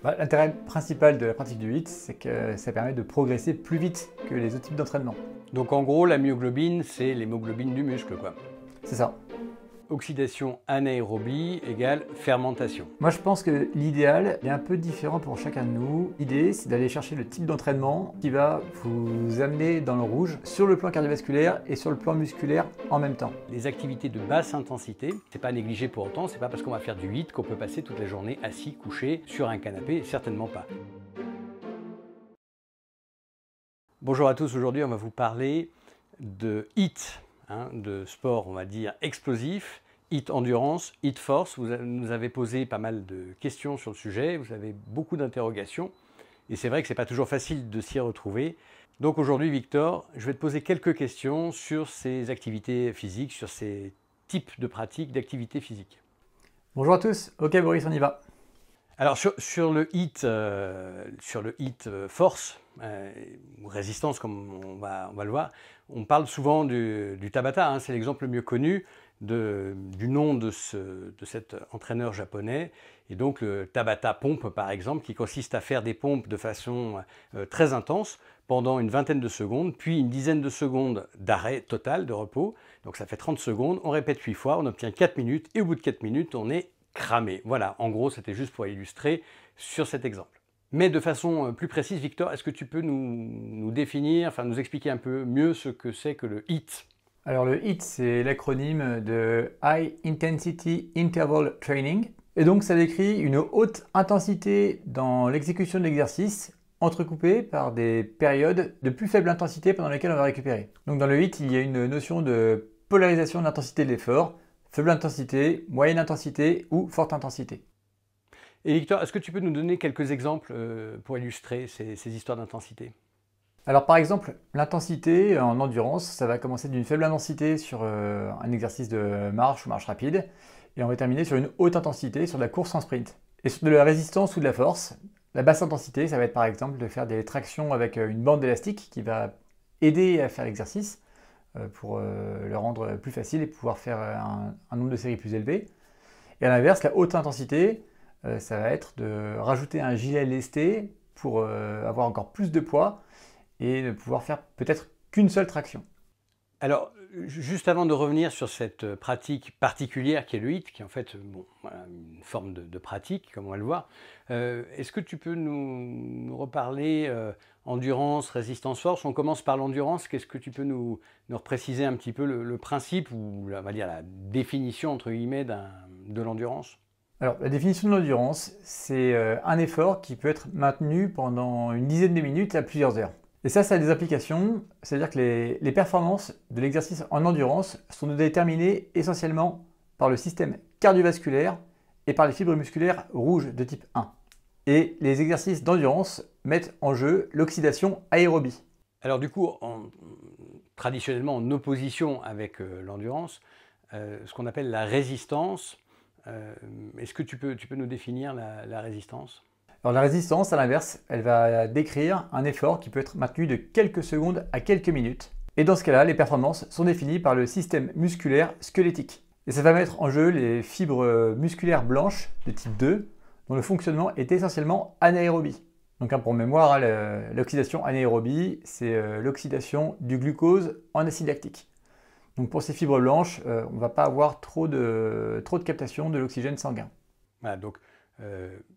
L'intérêt principal de la pratique du HIIT, c'est que ça permet de progresser plus vite que les autres types d'entraînement. Donc en gros, la myoglobine, c'est l'hémoglobine du muscle, quoi. C'est ça. Oxydation anaérobie égale fermentation. Moi, je pense que l'idéal est un peu différent pour chacun de nous. L'idée, c'est d'aller chercher le type d'entraînement qui va vous amener dans le rouge sur le plan cardiovasculaire et sur le plan musculaire en même temps. Les activités de basse intensité, c'est pas négligé pour autant, c'est pas parce qu'on va faire du HIIT qu'on peut passer toute la journée assis, couché, sur un canapé, certainement pas. Bonjour à tous, aujourd'hui on va vous parler de HIIT, de sport on va dire explosif, HIIT endurance, HIIT force. Vous nous avez posé pas mal de questions sur le sujet, vous avez beaucoup d'interrogations et c'est vrai que c'est pas toujours facile de s'y retrouver. Donc aujourd'hui Victor, je vais te poser quelques questions sur ces activités physiques, sur ces types de pratiques d'activités physiques. Bonjour à tous, ok Boris, on y va. Alors sur le HIIT force ou résistance comme on va le voir, on parle souvent du Tabata, c'est l'exemple le mieux connu du nom de cet entraîneur japonais. Et donc le Tabata pompe par exemple, qui consiste à faire des pompes de façon très intense pendant une vingtaine de secondes, puis une dizaine de secondes d'arrêt total, de repos. Donc ça fait 30 secondes, on répète 8 fois, on obtient 4 minutes et au bout de 4 minutes, on est cramé. Voilà, en gros, c'était juste pour illustrer sur cet exemple. Mais de façon plus précise, Victor, est-ce que tu peux nous définir, enfin nous expliquer un peu mieux ce que c'est que le HIIT? Alors le HIIT, c'est l'acronyme de High Intensity Interval Training. Et donc ça décrit une haute intensité dans l'exécution de l'exercice, entrecoupée par des périodes de plus faible intensité pendant lesquelles on va récupérer. Donc dans le HIIT, il y a une notion de polarisation de l'intensité de l'effort, faible intensité, moyenne intensité ou forte intensité. Et Victor, est-ce que tu peux nous donner quelques exemples pour illustrer ces histoires d'intensité? Alors par exemple, l'intensité en endurance, ça va commencer d'une faible intensité sur un exercice de marche ou marche rapide, et on va terminer sur une haute intensité sur de la course en sprint. Et sur de la résistance ou de la force, la basse intensité, ça va être par exemple de faire des tractions avec une bande élastique qui va aider à faire l'exercice pour le rendre plus facile et pouvoir faire un nombre de séries plus élevé. Et à l'inverse, la haute intensité, ça va être de rajouter un gilet lesté pour avoir encore plus de poids et ne pouvoir faire peut-être qu'une seule traction. Alors, juste avant de revenir sur cette pratique particulière qui est le HIIT, qui est en fait une forme de pratique, comme on va le voir, est-ce que tu peux nous reparler endurance, résistance, force? On commence par l'endurance. Qu'est-ce que tu peux nous repréciser un petit peu le principe ou on va dire la définition entre guillemets de l'endurance? Alors, la définition de l'endurance, c'est un effort qui peut être maintenu pendant une dizaine de minutes à plusieurs heures. Et ça a des implications, c'est-à-dire que les performances de l'exercice en endurance sont déterminées essentiellement par le système cardiovasculaire et par les fibres musculaires rouges de type 1. Et les exercices d'endurance mettent en jeu l'oxydation aérobie. Alors du coup, traditionnellement en opposition avec l'endurance, ce qu'on appelle la résistance, est-ce que tu peux nous définir la résistance? Alors la résistance, à l'inverse, elle va décrire un effort qui peut être maintenu de quelques secondes à quelques minutes. Et dans ce cas-là, les performances sont définies par le système musculaire squelettique. Et ça va mettre en jeu les fibres musculaires blanches de type 2, dont le fonctionnement est essentiellement anaérobie. Donc pour mémoire, l'oxydation anaérobie, c'est l'oxydation du glucose en acide lactique. Donc pour ces fibres blanches, on ne va pas avoir trop de captation de l'oxygène sanguin. Voilà, donc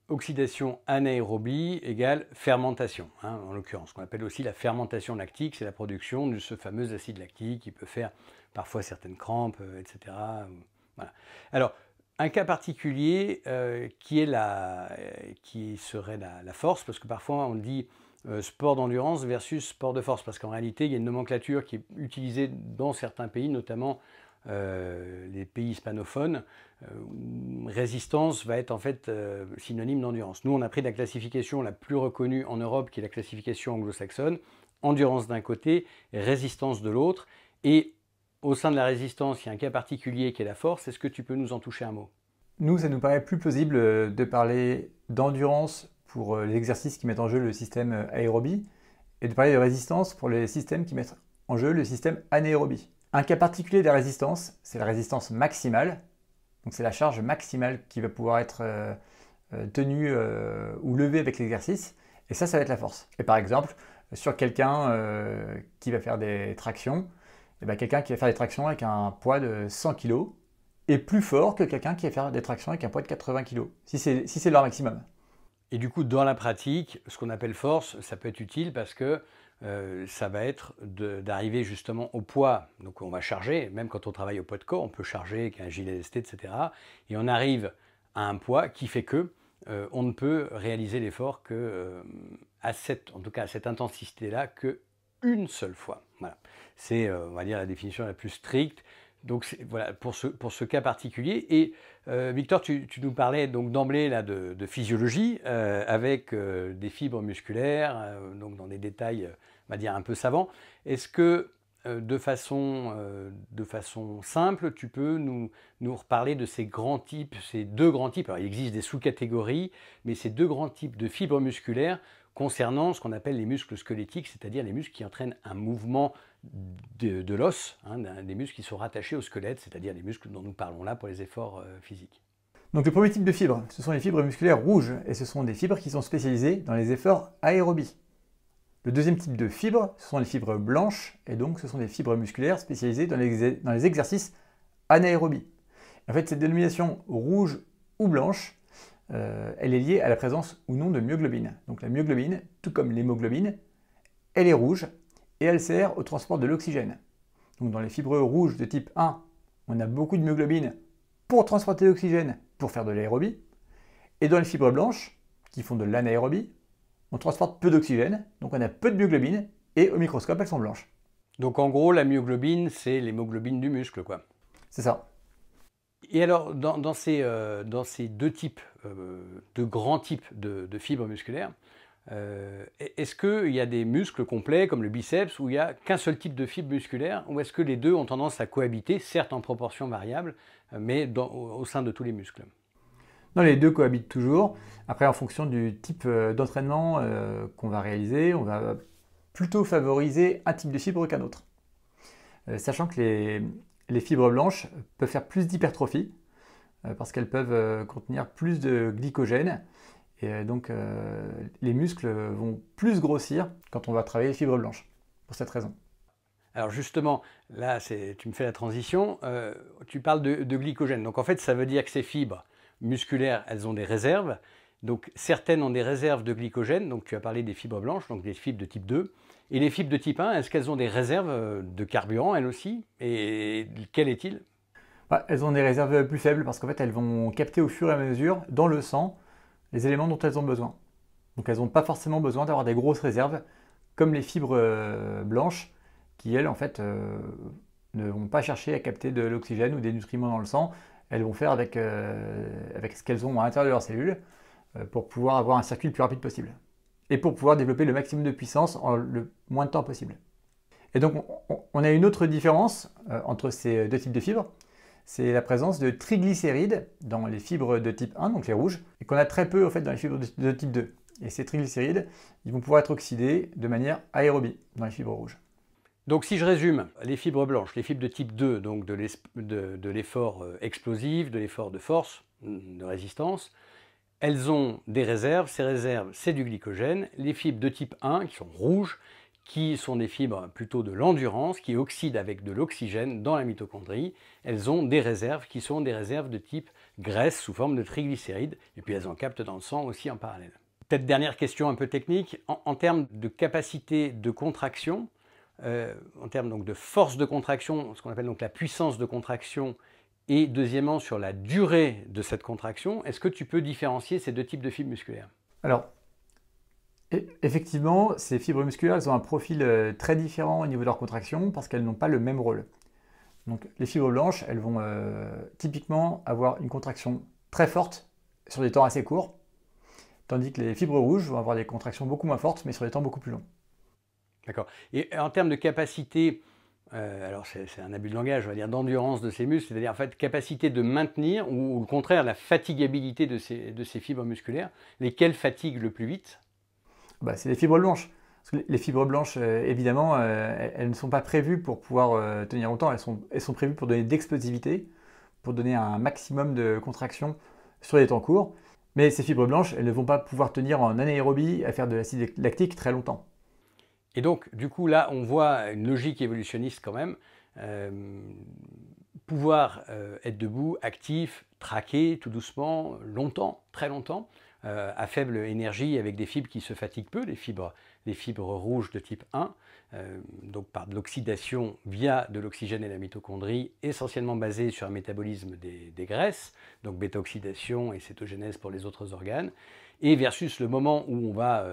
oxydation anaérobie égale fermentation, en l'occurrence. Ce qu'on appelle aussi la fermentation lactique, c'est la production de ce fameux acide lactique qui peut faire parfois certaines crampes, etc. Voilà. Alors, un cas particulier qui serait la force, parce que parfois on dit sport d'endurance versus sport de force, parce qu'en réalité il y a une nomenclature qui est utilisée dans certains pays, notamment les pays hispanophones. Résistance va être en fait synonyme d'endurance. Nous on a pris la classification la plus reconnue en Europe, qui est la classification anglo-saxonne, endurance d'un côté, résistance de l'autre, et au sein de la résistance, il y a un cas particulier qui est la force. Est-ce que tu peux nous en toucher un mot? Nous, ça nous paraît plus plausible de parler d'endurance pour les exercices qui mettent en jeu le système aérobie et de parler de résistance pour les systèmes qui mettent en jeu le système anaérobie. Un cas particulier de la résistance, c'est la résistance maximale. Donc c'est la charge maximale qui va pouvoir être tenue ou levée avec l'exercice. Et ça va être la force. Et par exemple, sur quelqu'un qui va faire des tractions, et bien quelqu'un qui va faire des tractions avec un poids de 100 kg est plus fort que quelqu'un qui va faire des tractions avec un poids de 80 kg, si c'est leur maximum. Et du coup, dans la pratique, ce qu'on appelle force, ça peut être utile parce que ça va être d'arriver justement au poids. Donc on va charger, même quand on travaille au poids de corps, on peut charger avec un gilet lesté, etc. Et on arrive à un poids qui fait que on ne peut réaliser l'effort que en tout cas à cette intensité-là, qu'une seule fois. Voilà. C'est, on va dire, la définition la plus stricte. Donc voilà, pour ce cas particulier. Et Victor, tu nous parlais donc d'emblée là de physiologie avec des fibres musculaires, donc dans des détails, on va dire un peu savants. Est-ce que de façon simple, tu peux nous reparler de ces grands types, ces deux grands types? Alors il existe des sous-catégories, mais ces deux grands types de fibres musculaires concernant ce qu'on appelle les muscles squelettiques, c'est-à-dire les muscles qui entraînent un mouvement de l'os, hein, des muscles qui sont rattachés au squelette, c'est-à-dire les muscles dont nous parlons là pour les efforts physiques. Donc le premier type de fibres, ce sont les fibres musculaires rouges, et ce sont des fibres qui sont spécialisées dans les efforts aérobies. Le deuxième type de fibres, ce sont les fibres blanches, et donc ce sont des fibres musculaires spécialisées dans les exercices anaérobies. En fait, cette dénomination rouge ou blanche, elle est liée à la présence ou non de myoglobine. Donc la myoglobine, tout comme l'hémoglobine, elle est rouge et elle sert au transport de l'oxygène. Donc dans les fibres rouges de type 1, on a beaucoup de myoglobine pour transporter l'oxygène pour faire de l'aérobie. Et dans les fibres blanches, qui font de l'anaérobie, on transporte peu d'oxygène, donc on a peu de myoglobine et au microscope elles sont blanches. Donc en gros, la myoglobine, c'est l'hémoglobine du muscle, quoi. C'est ça. Et alors, dans ces deux types, deux grands types de fibres musculaires, est-ce qu'il y a des muscles complets comme le biceps où il n'y a qu'un seul type de fibre musculaire, ou est-ce que les deux ont tendance à cohabiter, certes en proportion variable, mais au sein de tous les muscles? Non, les deux cohabitent toujours. Après, en fonction du type d'entraînement qu'on va réaliser, on va plutôt favoriser un type de fibre qu'un autre. Sachant que les fibres blanches peuvent faire plus d'hypertrophie parce qu'elles peuvent contenir plus de glycogène. Et donc, les muscles vont plus grossir quand on va travailler les fibres blanches, pour cette raison. Alors justement, là, tu me fais la transition, tu parles de glycogène. Donc en fait, ça veut dire que ces fibres musculaires, elles ont des réserves. Donc certaines ont des réserves de glycogène, donc tu as parlé des fibres blanches, donc des fibres de type 2. Et les fibres de type 1, est-ce qu'elles ont des réserves de carburant, elles aussi? Et quel est-il? Elles ont des réserves plus faibles parce qu'en fait, elles vont capter au fur et à mesure dans le sang les éléments dont elles ont besoin. Donc elles n'ont pas forcément besoin d'avoir des grosses réserves comme les fibres blanches qui, elles, en fait, ne vont pas chercher à capter de l'oxygène ou des nutriments dans le sang. Elles vont faire avec ce qu'elles ont à l'intérieur de leurs cellules pour pouvoir avoir un circuit le plus rapide possible et pour pouvoir développer le maximum de puissance en le moins de temps possible. Et donc on a une autre différence entre ces deux types de fibres, c'est la présence de triglycérides dans les fibres de type 1, donc les rouges, et qu'on a très peu en fait, dans les fibres de type 2. Et ces triglycérides, ils vont pouvoir être oxydés de manière aérobie dans les fibres rouges. Donc si je résume, les fibres blanches, les fibres de type 2, donc de l'effort explosif, de l'effort de force, de résistance, elles ont des réserves, ces réserves c'est du glycogène. Les fibres de type 1 qui sont rouges, qui sont des fibres plutôt de l'endurance, qui oxydent avec de l'oxygène dans la mitochondrie, elles ont des réserves qui sont des réserves de type graisse sous forme de triglycérides, et puis elles en captent dans le sang aussi en parallèle. Peut-être dernière question un peu technique, en termes de capacité de contraction, en termes donc de force de contraction, ce qu'on appelle donc la puissance de contraction, et deuxièmement sur la durée de cette contraction, est-ce que tu peux différencier ces deux types de fibres musculaires? Alors, effectivement, ces fibres musculaires, elles ont un profil très différent au niveau de leur contraction parce qu'elles n'ont pas le même rôle. Donc les fibres blanches, elles vont typiquement avoir une contraction très forte sur des temps assez courts, tandis que les fibres rouges vont avoir des contractions beaucoup moins fortes mais sur des temps beaucoup plus longs. D'accord. Et en termes de capacité, alors c'est un abus de langage, on va dire d'endurance de ces muscles, c'est-à-dire en fait capacité de maintenir ou au contraire la fatigabilité de ces fibres musculaires, lesquelles fatiguent le plus vite? C'est les fibres blanches. Parce que les fibres blanches, évidemment, elles ne sont pas prévues pour pouvoir tenir longtemps, elles sont prévues pour donner d'explosivité, pour donner un maximum de contraction sur les temps courts. Mais ces fibres blanches, elles ne vont pas pouvoir tenir en anaérobie à faire de l'acide lactique très longtemps. Et donc, du coup, là, on voit une logique évolutionniste quand même. Pouvoir être debout, actif, traquer tout doucement, longtemps, très longtemps, à faible énergie avec des fibres qui se fatiguent peu, les fibres rouges de type 1, donc par de l'oxydation via de l'oxygène et la mitochondrie, essentiellement basée sur un métabolisme des graisses, donc bêta-oxydation et cétogénèse pour les autres organes, et versus le moment où on va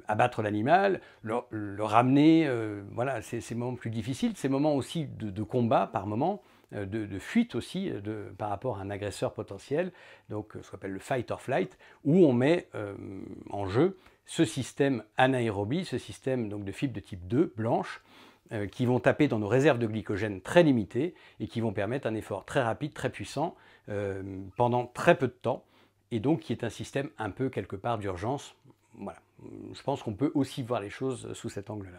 abattre l'animal, le ramener, voilà, ces moments plus difficiles, ces moments aussi de combat par moment, de fuite aussi par rapport à un agresseur potentiel, donc ce qu'on appelle le fight or flight, où on met en jeu ce système anaérobie, ce système donc, de fibres de type 2, blanches, qui vont taper dans nos réserves de glycogène très limitées et qui vont permettre un effort très rapide, très puissant, pendant très peu de temps, et donc qui est un système un peu quelque part d'urgence. Voilà. Je pense qu'on peut aussi voir les choses sous cet angle-là.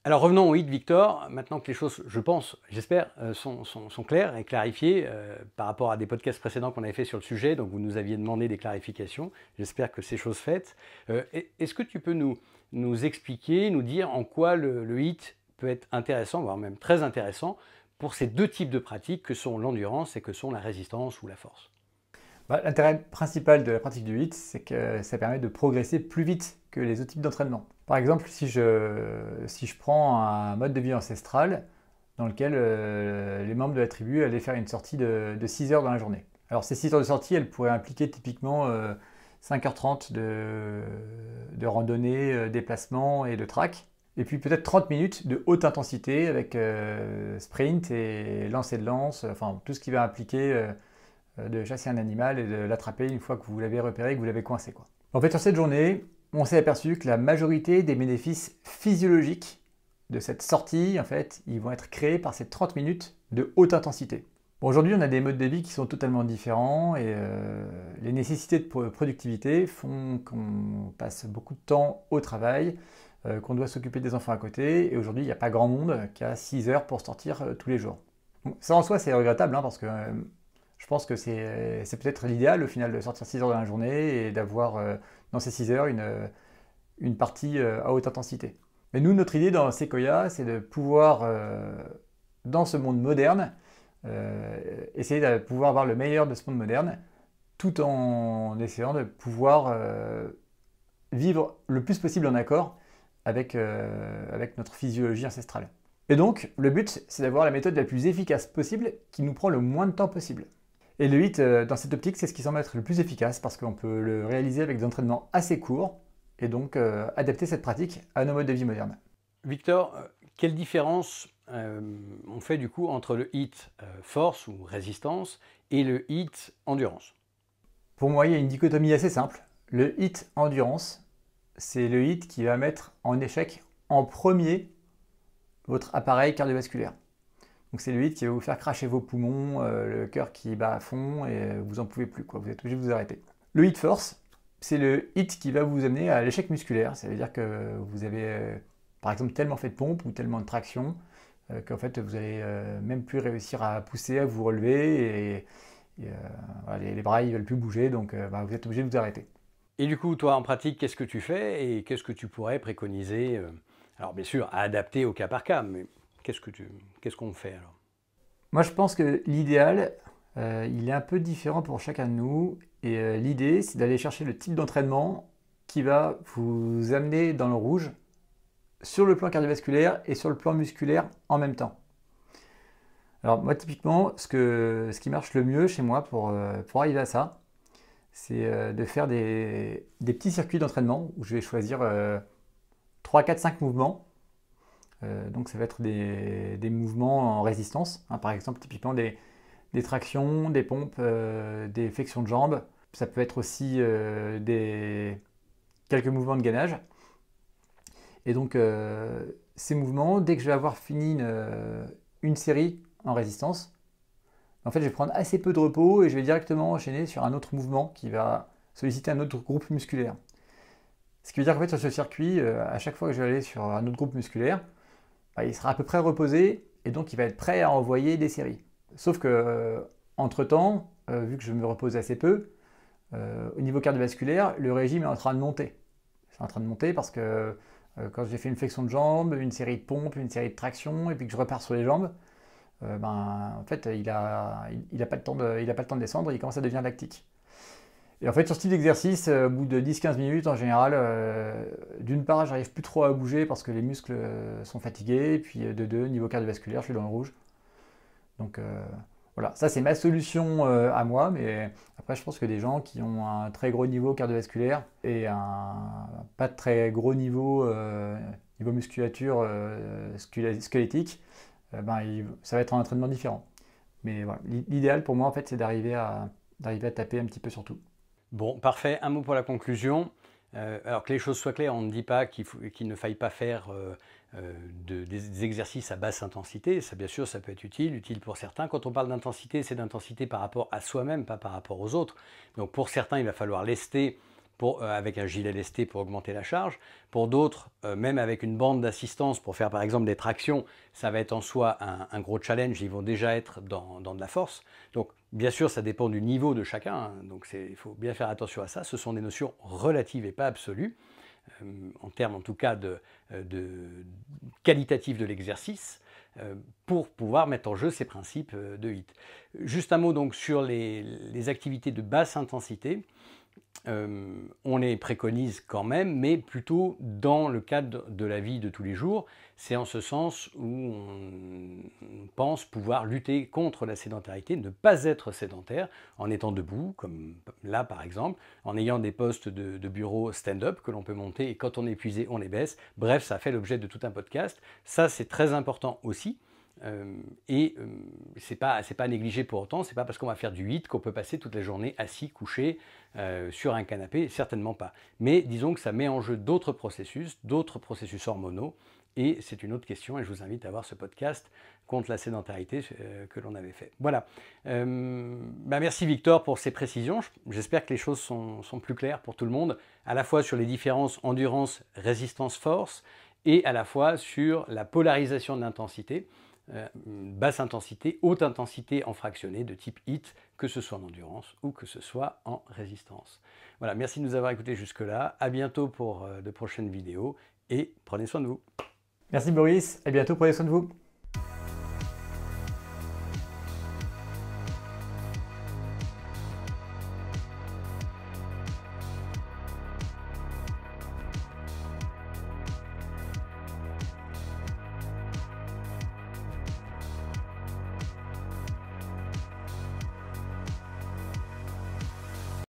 Alors revenons au HIIT, Victor. Maintenant que les choses, je pense, j'espère, sont claires et clarifiées par rapport à des podcasts précédents qu'on avait fait sur le sujet, donc vous nous aviez demandé des clarifications. J'espère que c'est chose faite. Est-ce que tu peux nous expliquer, nous dire en quoi le HIIT peut être intéressant, voire même très intéressant, pour ces deux types de pratiques que sont l'endurance et que sont la résistance ou la force? L'intérêt principal de la pratique du HIIT, c'est que ça permet de progresser plus vite que les autres types d'entraînement. Par exemple, si je prends un mode de vie ancestral dans lequel les membres de la tribu allaient faire une sortie de 6 heures dans la journée. Alors ces 6 heures de sortie, elles pourraient impliquer typiquement 5h30 de randonnée, déplacement et de track. Et puis peut-être 30 minutes de haute intensité avec sprint et lancer de lance, enfin tout ce qui va impliquer de chasser un animal et de l'attraper une fois que vous l'avez repéré, que vous l'avez coincé, quoi. En fait, sur cette journée, on s'est aperçu que la majorité des bénéfices physiologiques de cette sortie, en fait, ils vont être créés par ces 30 minutes de haute intensité. Bon, aujourd'hui, on a des modes de vie qui sont totalement différents et les nécessités de productivité font qu'on passe beaucoup de temps au travail, qu'on doit s'occuper des enfants à côté, et aujourd'hui, il n'y a pas grand monde qui a 6 heures pour sortir tous les jours. Bon, ça en soi, c'est regrettable, hein, parce que je pense que c'est peut-être l'idéal au final de sortir 6 heures dans la journée et d'avoir dans ces 6 heures une partie à haute intensité. Mais nous, notre idée dans Sequoia, c'est de pouvoir, dans ce monde moderne, essayer de pouvoir avoir le meilleur de ce monde moderne, tout en essayant de pouvoir vivre le plus possible en accord avec notre physiologie ancestrale. Et donc, le but, c'est d'avoir la méthode la plus efficace possible qui nous prend le moins de temps possible. Et le HIIT, dans cette optique, c'est ce qui semble être le plus efficace parce qu'on peut le réaliser avec des entraînements assez courts et donc adapter cette pratique à nos modes de vie modernes. Victor, quelle différence on fait du coup entre le HIIT force ou résistance et le HIIT endurance? Pour moi, il y a une dichotomie assez simple. Le HIIT endurance, c'est le HIIT qui va mettre en échec en premier votre appareil cardiovasculaire. Donc c'est le HIIT qui va vous faire cracher vos poumons, le cœur qui bat à fond et vous n'en pouvez plus, quoi. Vous êtes obligé de vous arrêter. Le HIIT force, c'est le HIIT qui va vous amener à l'échec musculaire. Ça veut dire que vous avez par exemple tellement fait de pompes ou tellement de traction qu'en fait vous n'allez même plus réussir à pousser, à vous relever et voilà, les bras ils veulent plus bouger, donc vous êtes obligé de vous arrêter. Et du coup, toi en pratique, qu'est-ce que tu fais et qu'est-ce que tu pourrais préconiser alors bien sûr, à adapter au cas par cas, mais qu'est-ce qu'on fait alors? Moi, je pense que l'idéal, il est un peu différent pour chacun de nous. Et l'idée, c'est d'aller chercher le type d'entraînement qui va vous amener dans le rouge sur le plan cardiovasculaire et sur le plan musculaire en même temps. Alors moi, typiquement, ce qui marche le mieux chez moi pour arriver à ça, c'est de faire des petits circuits d'entraînement où je vais choisir 3, 4, 5 mouvements. Donc ça va être des mouvements en résistance, hein, par exemple typiquement des tractions, des pompes, des flexions de jambes. Ça peut être aussi quelques mouvements de gainage. Et donc ces mouvements, dès que je vais avoir fini une série en résistance, en fait je vais prendre assez peu de repos et je vais directement enchaîner sur un autre mouvement qui va solliciter un autre groupe musculaire. Ce qui veut dire qu'en fait sur ce circuit, à chaque fois que je vais aller sur un autre groupe musculaire, il sera à peu près reposé et donc il va être prêt à envoyer des séries. Sauf que entre-temps, vu que je me repose assez peu, Au niveau cardiovasculaire, le régime est en train de monter. C'est en train de monter parce que quand j'ai fait une flexion de jambe, une série de pompes, une série de tractions, et puis que je repars sur les jambes, en fait, il a pas le temps de descendre, il commence à devenir lactique. Et en fait, sur ce type d'exercice, au bout de 10-15 minutes, en général, d'une part, j'arrive plus trop à bouger parce que les muscles sont fatigués, et puis de deux, niveau cardiovasculaire, je suis dans le rouge. Donc voilà, ça c'est ma solution à moi, mais après je pense que des gens qui ont un très gros niveau cardiovasculaire et un pas très gros niveau, niveau musculature squelettique, ça va être un entraînement différent. Mais voilà, l'idéal pour moi en fait c'est d'arriver à taper un petit peu sur tout. Bon, parfait. Un mot pour la conclusion. Alors que les choses soient claires, on ne dit pas qu'il ne faille pas faire des exercices à basse intensité. Ça, bien sûr, ça peut être utile pour certains. Quand on parle d'intensité, c'est d'intensité par rapport à soi-même, pas par rapport aux autres. Donc pour certains, il va falloir lester avec un gilet lesté pour augmenter la charge. Pour d'autres, même avec une bande d'assistance pour faire par exemple des tractions, ça va être en soi un gros challenge, ils vont déjà être dans de la force. Donc bien sûr, ça dépend du niveau de chacun, hein. Donc il faut bien faire attention à ça. Ce sont des notions relatives et pas absolues, en termes en tout cas de qualitatif de l'exercice, pour pouvoir mettre en jeu ces principes de HIIT. Juste un mot donc sur les activités de basse intensité. On les préconise quand même, mais plutôt dans le cadre de la vie de tous les jours. C'est en ce sens où on pense pouvoir lutter contre la sédentarité, ne pas être sédentaire en étant debout, comme là par exemple, en ayant des postes de bureau stand-up que l'on peut monter et quand on est épuisé, on les baisse. Bref, ça fait l'objet de tout un podcast. Ça, c'est très important aussi. C'est pas à négliger pour autant, c'est pas parce qu'on va faire du HIIT qu'on peut passer toute la journée assis, couché sur un canapé, certainement pas. Mais disons que ça met en jeu d'autres processus hormonaux, et c'est une autre question, et je vous invite à voir ce podcast contre la sédentarité que l'on avait fait. Voilà. Merci Victor pour ces précisions, j'espère que les choses sont plus claires pour tout le monde, à la fois sur les différences endurance, résistance, force, et à la fois sur la polarisation de l'intensité. Basse intensité, haute intensité en fractionné de type HIIT, que ce soit en endurance ou que ce soit en résistance. Voilà, merci de nous avoir écoutés jusque-là. À bientôt pour de prochaines vidéos et prenez soin de vous. Merci Boris, à bientôt, prenez soin de vous.